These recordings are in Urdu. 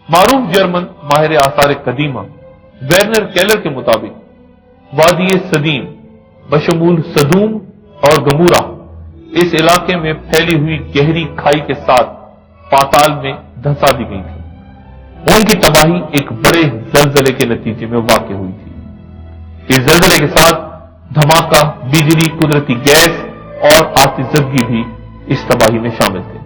معروف جرمن ماہر آثار قدیمہ ویرنر کیلر کے مطابق وادی سدیم بشمول سدوم اور گمورہ اس علاقے میں پھیلی ہوئی گہری کھائی کے ساتھ پاتال میں دھسا دی گئی تھی۔ ان کی تباہی ایک بڑے زلزلے کے نتیجے میں واقع ہوئی تھی۔ اس زلزلے کے ساتھ دھماکہ، بجلی، قدرتی گیس اور آتش زدگی بھی اس تباہی میں شامل تھے۔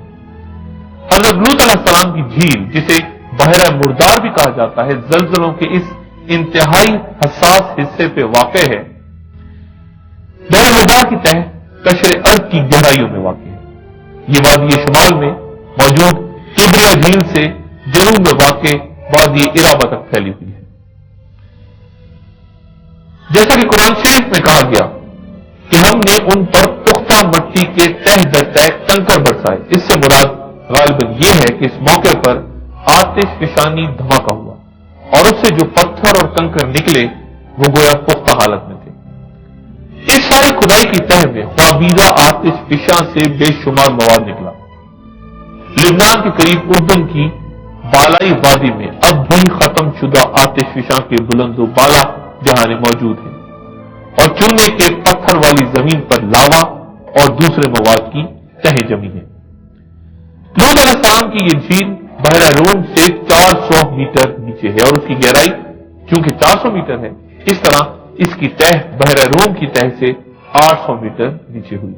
حضرت لوط علیہ السلام کی جھیل، جسے بحیرہ مردار بھی کہا جاتا ہے، زلزلوں کے اس انتہائی حساس حصے پہ واقع ہے۔ بحیرہ مردار کی تہ قشر ارض کی گہرائیوں میں واقع ہے۔ یہ وادی شمال میں موجود کبریا جھیل سے جنوب میں واقع وادی ارابہ تک پھیلی ہوئی ہے۔ جیسا کہ قرآن شریف میں کہا گیا کہ ہم نے ان پر پختہ مٹی کے تہ در تہ کنکر برسائے، اس سے مراد غالباً یہ ہے کہ اس موقع پر آتش فشانی دھماکہ ہوا اور اس سے جو پتھر اور کنکر نکلے وہ گویا پختہ حالت میں تھے۔ اس ساری کھدائی کی تہ میں خوابیدہ آتش فشاں سے بے شمار مواد نکلا۔ لبنان کے قریب اردن کی بالائی وادی میں اب بھی ختم شدہ آتش فشاں کے بلند و بالا جہانے موجود ہیں اور چونے کے پتھر والی زمین پر لاوا اور دوسرے مواد کی تہیں جمی ہیں۔ لوط علیہ السلام کی یہ جھیل بحیرہ روم سے 400 میٹر نیچے ہے اور اس کی گہرائی چونکہ 400 میٹر ہے، اس طرح اس کی تہ بحیرہ روم کی تہ سے 800 میٹر نیچے ہوئی۔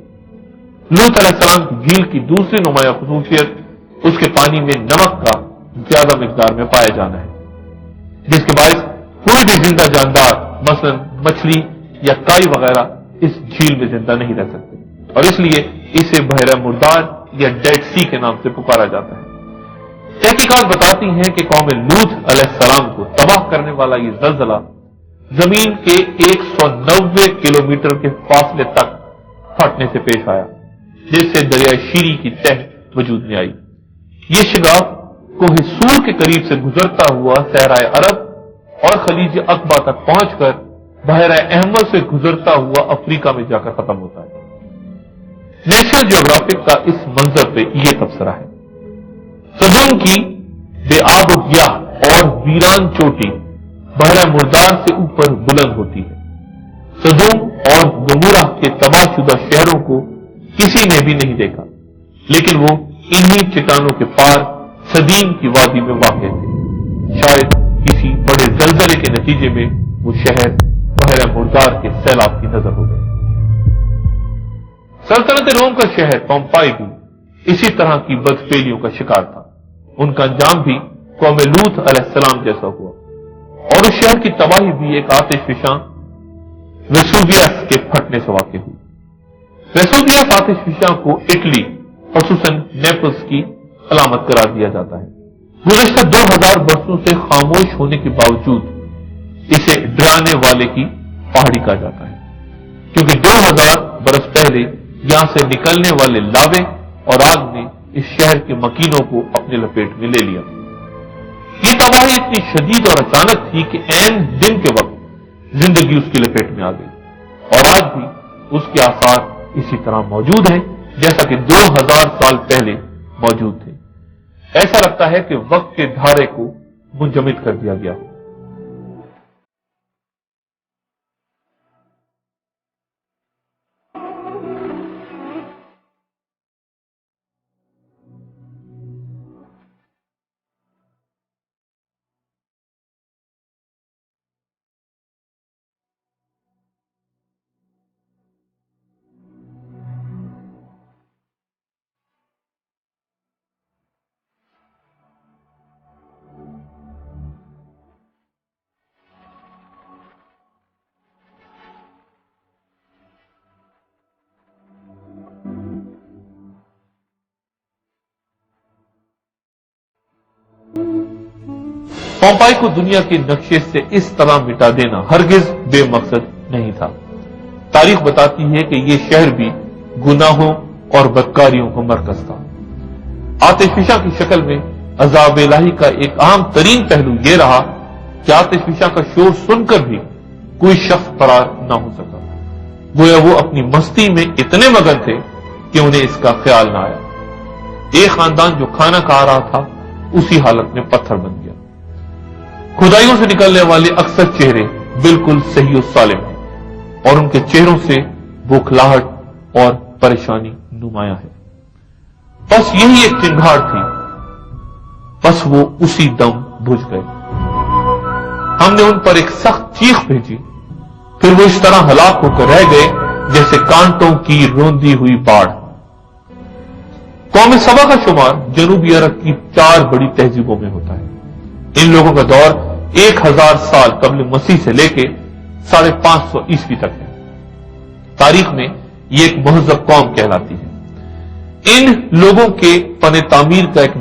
لوط علیہ السلام کی جھیل کی دوسری نمایاں خصوصیت اس کے پانی میں نمک کا زیادہ مقدار میں پایا جانا ہے، جس کے باعث کوئی بھی زندہ جاندار مثلا مچھلی یا کائی وغیرہ اس جھیل میں زندہ نہیں رہ سکتے، اور اس لیے اسے بحیرہ مردار یا ڈیڈ سی کے نام سے پکارا جاتا ہے۔ تحقیقات بتاتی ہیں کہ قوم لوط علیہ السلام کو تباہ کرنے والا یہ زلزلہ زمین کے 190 کلومیٹر کے فاصلے تک پھٹنے سے پیش آیا، جس سے دریائے شیری کی تہ وجود میں آئی۔ یہ شگاف کوہ سور کے قریب سے گزرتا ہوا صحرائے عرب اور خلیج عقبہ تک پہنچ کر بحیرہ احمر سے گزرتا ہوا افریقہ میں جا کر ختم ہوتا ہے۔ نیشنل جیوگرافک کا اس منظر پہ یہ تبصرہ ہے: سدوم کی بے آب و گیاہ اور ویران چوٹی بحیرہ مردار سے اوپر بلند ہوتی ہے۔ سدوم اور گمورہ کے تباہ شدہ شہروں کو کسی نے بھی نہیں دیکھا، لیکن وہ انہی چٹانوں کے پار سدیم کی وادی میں واقع تھے۔ شاید کسی بڑے زلزلے کے نتیجے میں وہ شہر بحیرہ مردار کے سیلاب کی نظر ہو گئے۔ سلطنت روم کا شہر پومپائی بھی اسی طرح کی بدفعلیوں کا شکار تھا۔ ان کا انجام بھی قوم لوط علیہ السلام جیسا ہوا اور اس شہر کی تباہی بھی ایک آتش فشاں ویسوویس کے پھٹنے سے واقع ہوئی۔ ویسوویس آتش فشاں کو اٹلی خصوصاً نیپلز کی علامت قرار دیا جاتا ہے۔ گزشتہ 2000 برسوں سے خاموش ہونے کے باوجود اسے ڈرانے والے کی پہاڑی کہا جاتا ہے، کیونکہ 2000 برس پہلے یہاں سے نکلنے والے لاوے اور آگ نے اس شہر کے مکینوں کو اپنے لپیٹ میں لے لیا۔ یہ تباہی اتنی شدید اور اچانک تھی کہ عین دن کے وقت زندگی اس کی لپیٹ میں آ گئی، اور آج بھی اس کے آثار اسی طرح موجود ہیں جیسا کہ 2000 سال پہلے موجود تھے۔ ایسا لگتا ہے کہ وقت کے دھارے کو منجمد کر دیا گیا۔ پومپائی کو دنیا کے نقشے سے اس طرح مٹا دینا ہرگز بے مقصد نہیں تھا۔ تاریخ بتاتی ہے کہ یہ شہر بھی گناہوں اور بدکاریوں کا مرکز تھا۔ آتش فشاں کی شکل میں عذاب الہی کا ایک عام ترین پہلو یہ رہا کہ آتش فشاں کا شور سن کر بھی کوئی شخص فرار نہ ہو سکا، گویا وہ اپنی مستی میں اتنے مگن تھے کہ انہیں اس کا خیال نہ آیا۔ ایک خاندان جو کھانا کھا رہا تھا اسی حالت میں پتھر بن گیا۔ کھدائیوں سے نکلنے والے اکثر چہرے بالکل صحیح و سالم ہیں اور ان کے چہروں سے بوکھلاہٹ اور پریشانی نمایاں ہے. بس یہی ایک چنگھاڑ تھی، بس وہ اسی دم بجھ گئے. ہم نے ان پر ایک سخت چیخ بھیجی، پھر وہ اس طرح ہلاک ہو کر رہ گئے جیسے کانٹوں کی روندی ہوئی باڑ. قوم سبا کا شمار جنوبی عرب کی 4 بڑی تہذیبوں میں ہوتا ہے. ان لوگوں کا دور 1000 سال قبل مسیح سے لے کے 550 عیسوی تک ہے. تاریخ میں یہ ایک مہذب قوم کہلاتی ہے. ان لوگوں کے فن تعمیر کا ایک